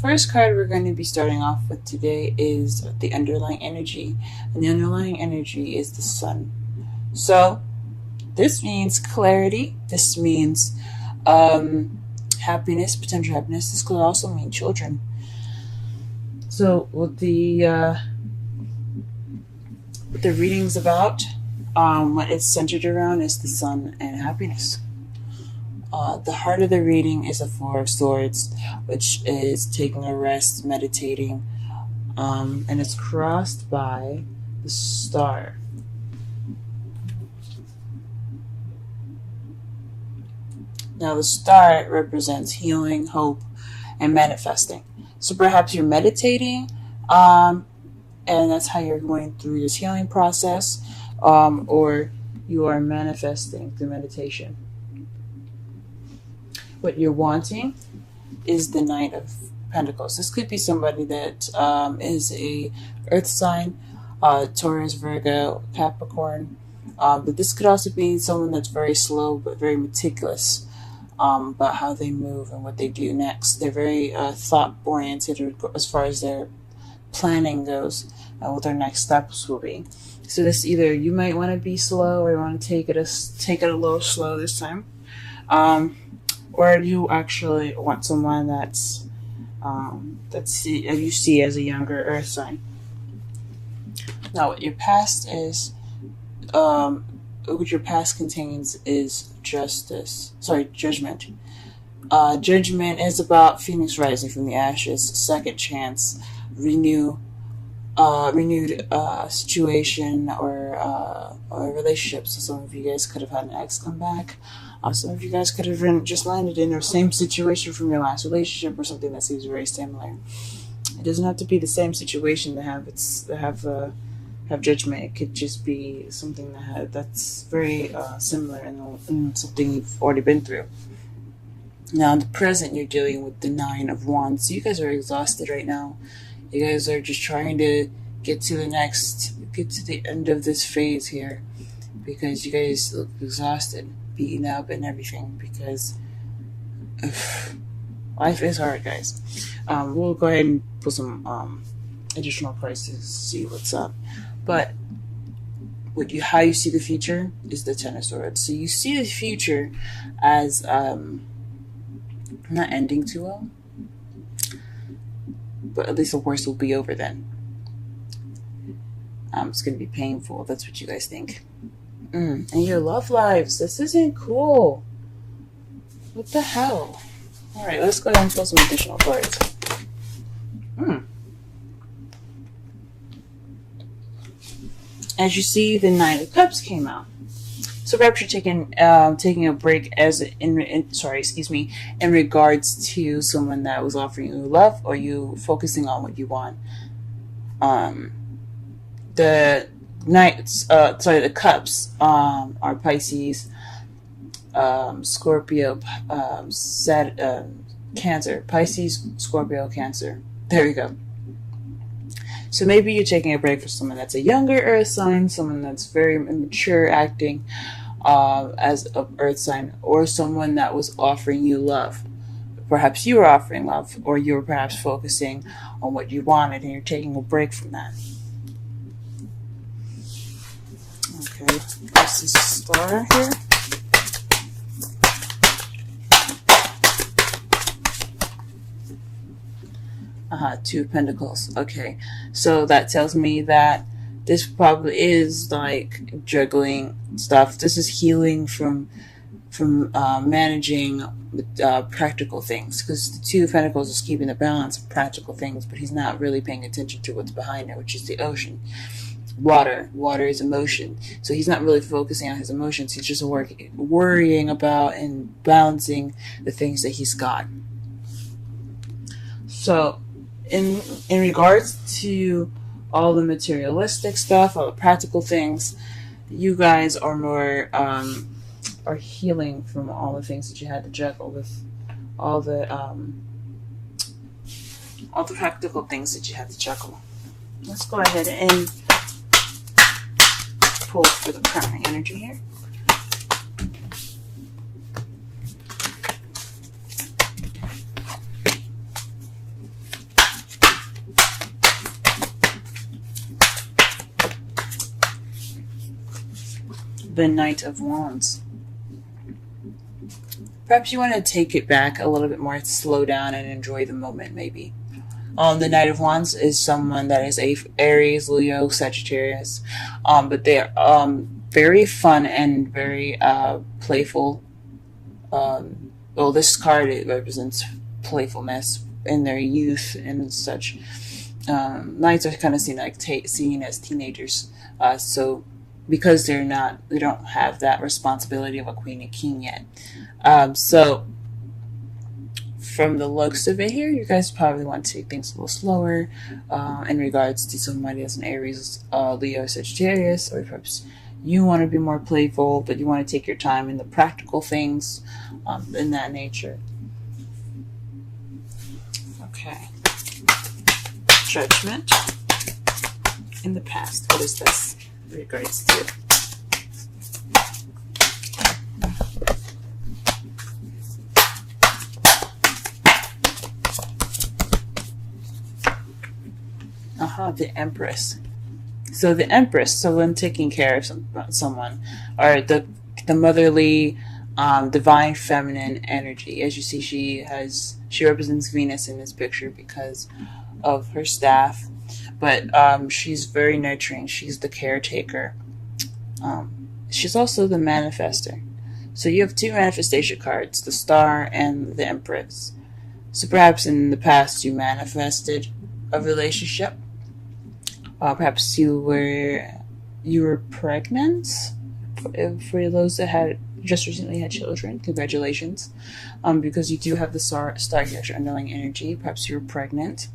first card we're going to be starting off with today is the underlying energy. And the underlying energy is the sun. So this means clarity. This means happiness, potential happiness. This could also mean children. So what the reading's about, what it's centered around is the sun and happiness. The heart of the reading is a Four of Swords, which is taking a rest, meditating, and it's crossed by the star. Now the star represents healing, hope, and manifesting. So perhaps you're meditating, and that's how you're going through this healing process, or you are manifesting through meditation. What you're wanting is the Knight of Pentacles. This could be somebody that is a Earth sign, Taurus, Virgo, Capricorn, but this could also be someone that's very slow but very meticulous about how they move and what they do next. They're very thought-oriented as far as their planning goes and what their next steps will be. So this either you might want to be slow or you want to take it a little slow this time. Or you actually want someone that's you see as a younger Earth sign. Now, what your past is, what your past contains is judgment. Judgment is about phoenix rising from the ashes, second chance, renewed situation or relationship. So some of you guys could have had an ex come back. Some of you guys could have just landed in the same situation from your last relationship or something that seems very similar. It doesn't have to be the same situation to have judgment. It could just be something that's very similar and something you've already been through. Now, in the present, you're dealing with the Nine of Wands. So you guys are exhausted right now. You guys are just trying to get to the end of this phase here because you guys look exhausted, beaten up and everything because life is hard, guys. We'll go ahead and put some additional prices to see what's up. But how you see the future is the Ten of Swords. So you see the future as not ending too well, but at least the worst will be over then. It's going to be painful. That's what you guys think. And your love lives. This isn't cool. What the hell? Alright, let's go ahead and pull some additional cards. As you see, the Nine of Cups came out. So perhaps you're taking a break in regards to someone that was offering you love, or you focusing on what you want. The Cups are Pisces, Scorpio, Cancer. Pisces, Scorpio, Cancer. There we go. So maybe you're taking a break for someone that's a younger Earth sign, someone that's very immature acting as an Earth sign, or someone that was offering you love. Perhaps you were offering love, or you were perhaps focusing on what you wanted and you're taking a break from that. Okay, this is star here. Two of Pentacles. Okay, so that tells me that this probably is like juggling stuff. This is healing from managing practical things, because the Two of Pentacles is keeping the balance of practical things, but he's not really paying attention to what's behind it, which is the ocean. Water is emotion, so he's not really focusing on his emotions. He's just worrying about and balancing the things that he's got. So in regards to all the materialistic stuff, all the practical things, you guys are more are healing from all the things that you had to juggle with, all the practical things that you had to juggle. Let's go ahead and pull for the current energy here. the Knight of Wands. Perhaps you want to take it back a little bit more, slow down, and enjoy the moment, maybe. The Knight of Wands is someone that is a Aries, Leo, Sagittarius, but they're very fun and very playful. Well, this card, it represents playfulness in their youth and such. Knights are kind of seen as teenagers, so because they don't have that responsibility of a queen and king yet. So from the looks of it here, you guys probably want to take things a little slower in regards to somebody as an Aries, Leo, Sagittarius, or perhaps you want to be more playful, but you want to take your time in the practical things in that nature. Okay. Judgment in the past. What is this in regards to? The Empress. So the Empress, so when taking care of someone, or the motherly, divine feminine energy. As you see, she represents Venus in this picture because of her staff, but she's very nurturing. She's the caretaker. She's also the manifester. So you have two manifestation cards, the Star and the Empress. So perhaps in the past you manifested a relationship. Perhaps you were pregnant. For those that had just recently had children, congratulations, because you do have the star here as your underlying energy. Perhaps you were pregnant.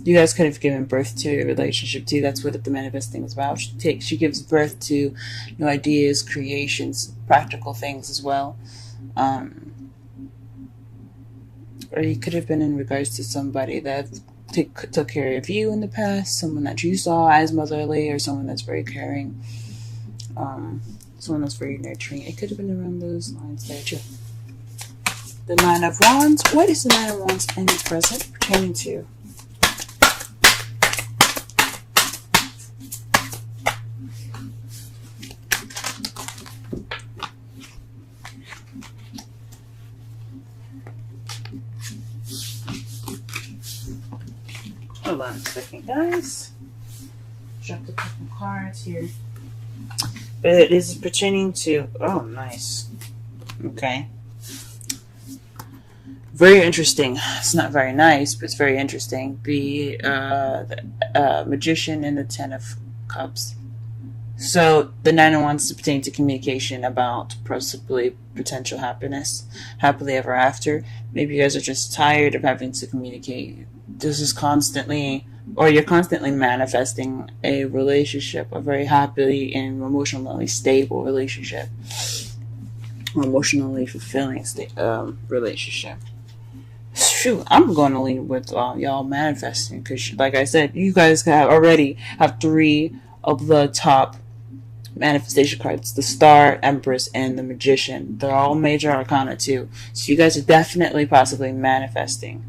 You guys could have given birth to a relationship too. That's what the manifesting is about. She gives birth to new ideas, creations, practical things as well. Or you could have been in regards to somebody that took care of you in the past, someone that you saw as motherly, or someone that's very caring, someone that's very nurturing. It could have been around those lines there too. The Nine of Wands. What is the Nine of Wands in the present pertaining to? Hold on a second, guys. Dropped a couple cards here. But it is pertaining to... Oh, nice. Okay. Very interesting. It's not very nice, but it's very interesting. The Magician and the Ten of Cups. So the Nine of Wands pertain to communication about possibly potential happiness, happily ever after. Maybe you guys are just tired of having to communicate. This is constantly, or you're constantly manifesting a relationship, a very happily and emotionally stable relationship, or emotionally fulfilling relationship. Shoot, I'm going to lean with y'all manifesting, because like I said, you guys already have three of the top manifestation cards: the Star, Empress, and the Magician. They're all major arcana too, so you guys are definitely possibly manifesting.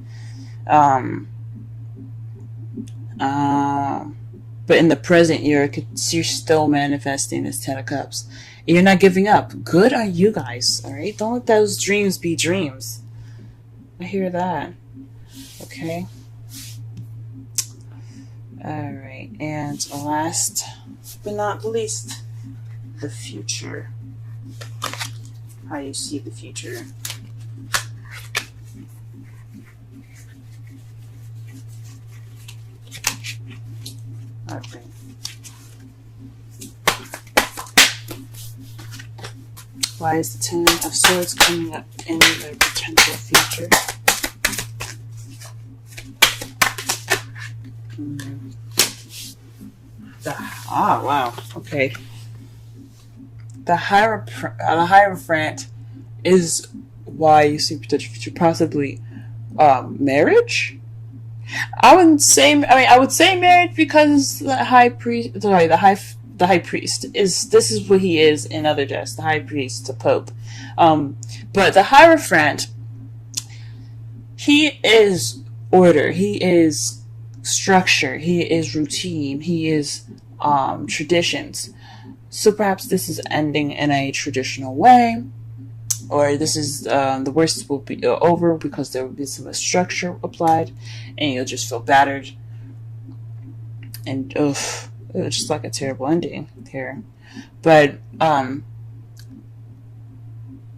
But in the present, you're still manifesting this Ten of Cups. You're not giving up. Good on you guys, alright? Don't let those dreams be dreams. I hear that. Okay. Alright, and last but not least, the future. How you see the future. Okay. Why is the Ten of Swords coming up in the potential future? Wow. Okay. The Hierophant is why you see potential future, possibly marriage. I would say marriage, because the high priest is what he is in other deaths, the high priest, the pope. But the Hierophant, he is order. He is structure. He is routine. He is traditions. So perhaps this is ending in a traditional way, or this is the worst will be over because there will be some structure applied, and you'll just feel battered. And it's just like a terrible ending here. But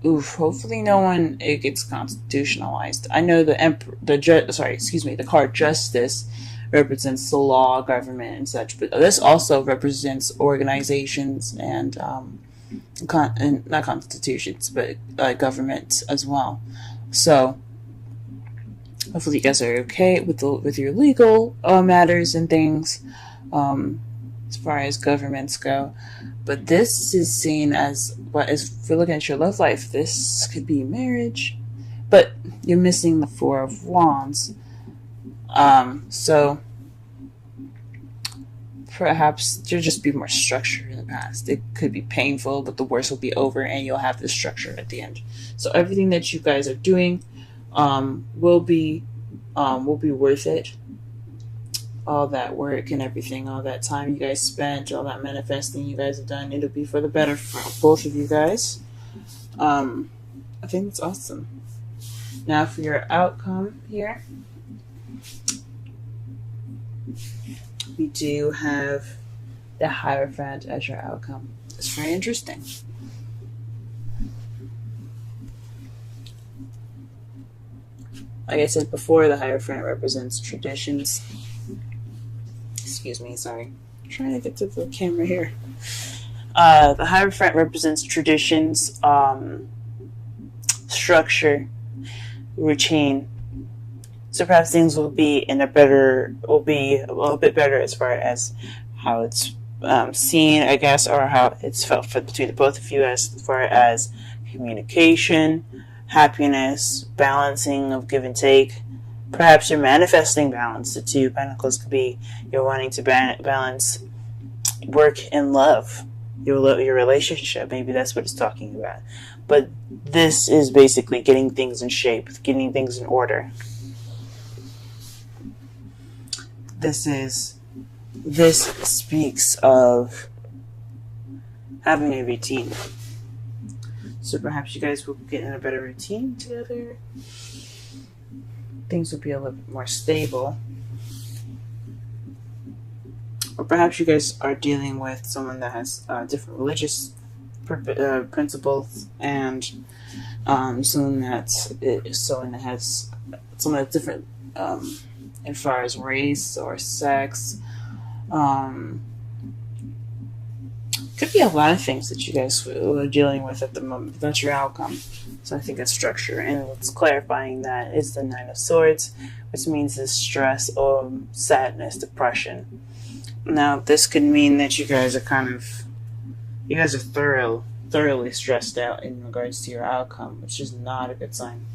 hopefully no one it gets constitutionalized. I know the the card Justice represents the law, government, and such, but this also represents organizations and not constitutions, but government as well. So hopefully you guys are okay with your legal matters and things as far as governments go. But this is seen as if you're looking at your love life, this could be marriage, but you're missing the Four of Wands. So perhaps there'll just be more structure in the past. It could be painful, but the worst will be over, and you'll have the structure at the end. So everything that you guys are doing will be worth it. All that work and everything, all that time you guys spent, all that manifesting you guys have done, it'll be for the better for both of you guys. I think that's awesome. Now for your outcome here, we do have the Hierophant as your outcome. It's very interesting. Like I said before, the Hierophant represents traditions. Excuse me, sorry. I'm trying to get to the camera here. The Hierophant represents traditions, structure, routine. So perhaps things will be a little bit better as far as how it's seen, I guess, or how it's felt between the both of you as far as communication, happiness, balancing of give and take. Perhaps you're manifesting balance. The Two of Pentacles could be you're wanting to balance work and love, your relationship. Maybe that's what it's talking about. But this is basically getting things in shape, getting things in order. This speaks of having a routine. So perhaps you guys will get in a better routine together. Things will be a little bit more stable. Or perhaps you guys are dealing with someone that has different religious principles, and someone that's different as far as race or sex. Could be a lot of things that you guys are dealing with at the moment. That's your outcome. So I think it's structure, and what's clarifying that is the Nine of Swords, which means the stress or sadness, depression. Now, this could mean that you guys are thoroughly stressed out in regards to your outcome, which is not a good sign.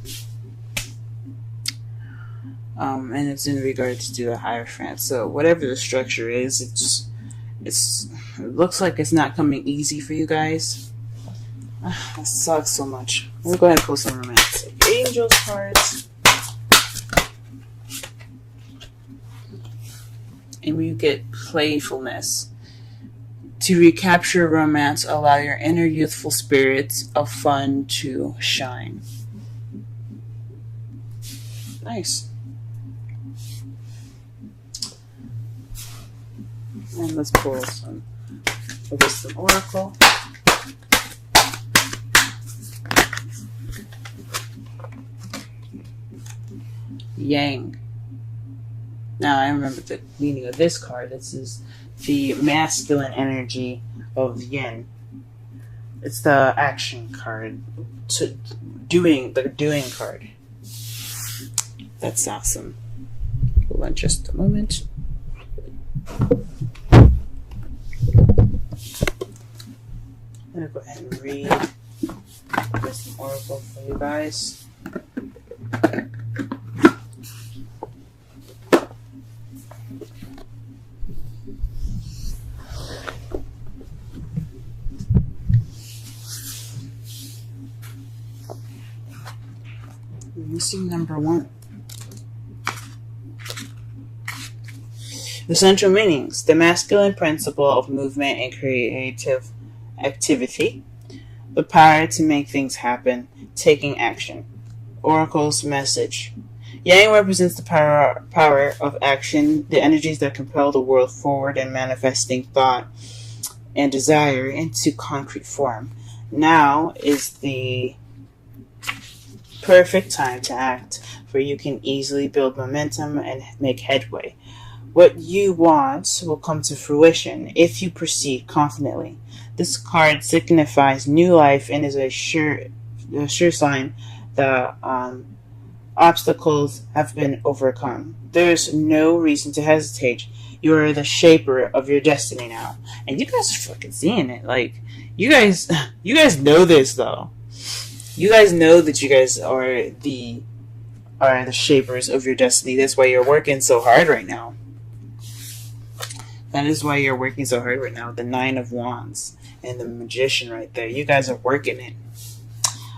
And it's in regards to the Hierophant. So whatever the structure is, it looks like it's not coming easy for you guys. That sucks so much. We'll go ahead and pull some romantic angels cards. And we get playfulness. To recapture romance, allow your inner youthful spirits of fun to shine. Nice. And let's pull some Wisdom Oracle. Yang. Now I remember the meaning of this card. This is the masculine energy of yin. It's the action card. The doing card. That's awesome. Hold on just a moment. I'm going to go ahead and read Wisdom Oracle for you guys. Missing number 1. The central meanings: the masculine principle of movement and creative activity, the power to make things happen, taking action. Oracle's message: Yang represents the power of action, the energies that compel the world forward and manifesting thought and desire into concrete form. Now is the perfect time to act, for you can easily build momentum and make headway. What you want will come to fruition if you proceed confidently. This card signifies new life and is a sure sign that obstacles have been overcome. There is no reason to hesitate. You are the shaper of your destiny now, and you guys are fucking seeing it. Like, you guys know this though. You guys know that you guys are the shapers of your destiny. That's why you're working so hard right now. That is why you're working so hard right now. The Nine of Wands and the Magician right there. You guys are working it.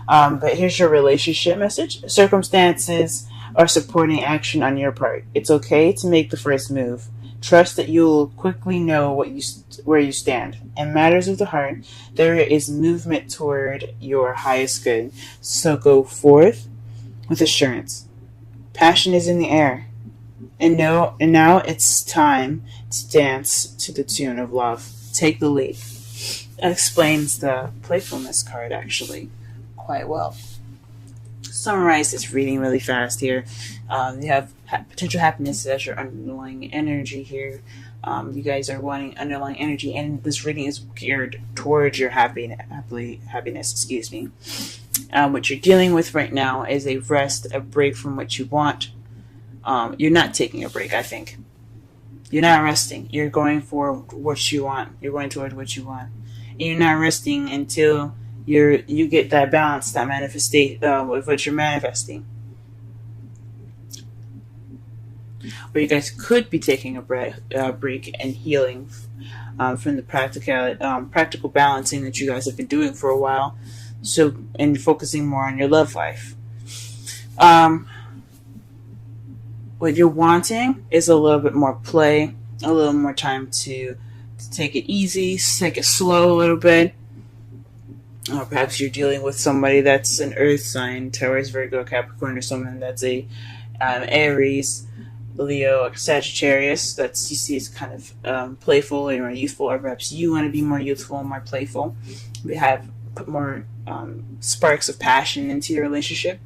But here's your relationship message. Circumstances are supporting action on your part. It's okay to make the first move. Trust that you'll quickly know where you stand. In matters of the heart, there is movement toward your highest good. So go forth with assurance. Passion is in the air. And now it's time to dance to the tune of love. Take the lead. That explains the playfulness card actually quite well. Summarize this reading really fast here. You have potential happiness as your underlying energy here. You guys are wanting underlying energy, and this reading is geared towards your happiness. Excuse me. What you're dealing with right now is a rest, a break from what you want. You're not taking a break, I think. You're not resting. You're going for what you want. You're going toward what you want. And you're not resting until you get that balance, that manifestation with what you're manifesting. Or you guys could be taking a break and healing from the practical balancing that you guys have been doing for a while. So, and focusing more on your love life. What you're wanting is a little bit more play, a little more time to take it easy, take it slow a little bit. Or perhaps you're dealing with somebody that's an earth sign, Taurus, Virgo, Capricorn, or someone that's a Aries, Leo, or Sagittarius. That's, you see, it's kind of playful or youthful, or perhaps you want to be more youthful and more playful. We have put more sparks of passion into your relationship.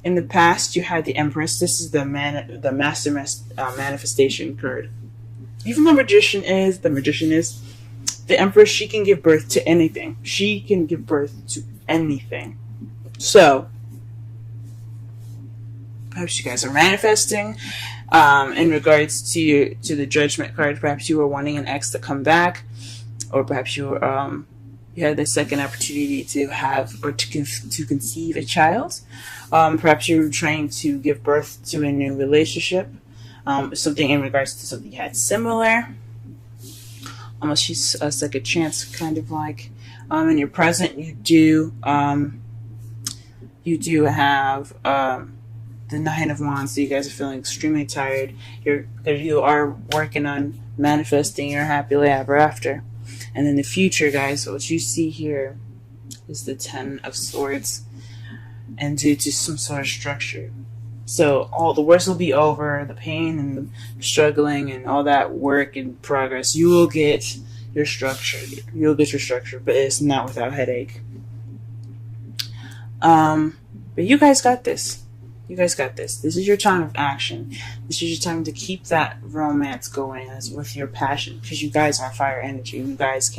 In the past, you had the Empress. This is the master manifestation card. Even the Magician is. The Empress, she can give birth to anything. She can give birth to anything. So, perhaps you guys are manifesting. In regards to the Judgment card, perhaps you were wanting an ex to come back, or perhaps you had the second opportunity to have or to conceive a child. Perhaps you're trying to give birth to a new relationship. Something in regards to something you had similar. Almost she's a second chance, kind of like. In your present, you do have the Nine of Wands. So you guys are feeling extremely tired. You are working on manifesting your happily ever after. And in the future, guys, what you see here is the Ten of Swords, and due to some sort of structure. So all the worst will be over, the pain and the struggling and all that work and progress. You will get your structure. You'll get your structure, but it's not without headache. But you guys got this. You guys got this. This is your time of action. This is your time to keep that romance going with your passion, because you guys are fire energy. You guys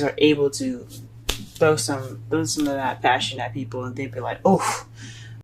are able to throw some of that passion at people, and they'd be like, oh,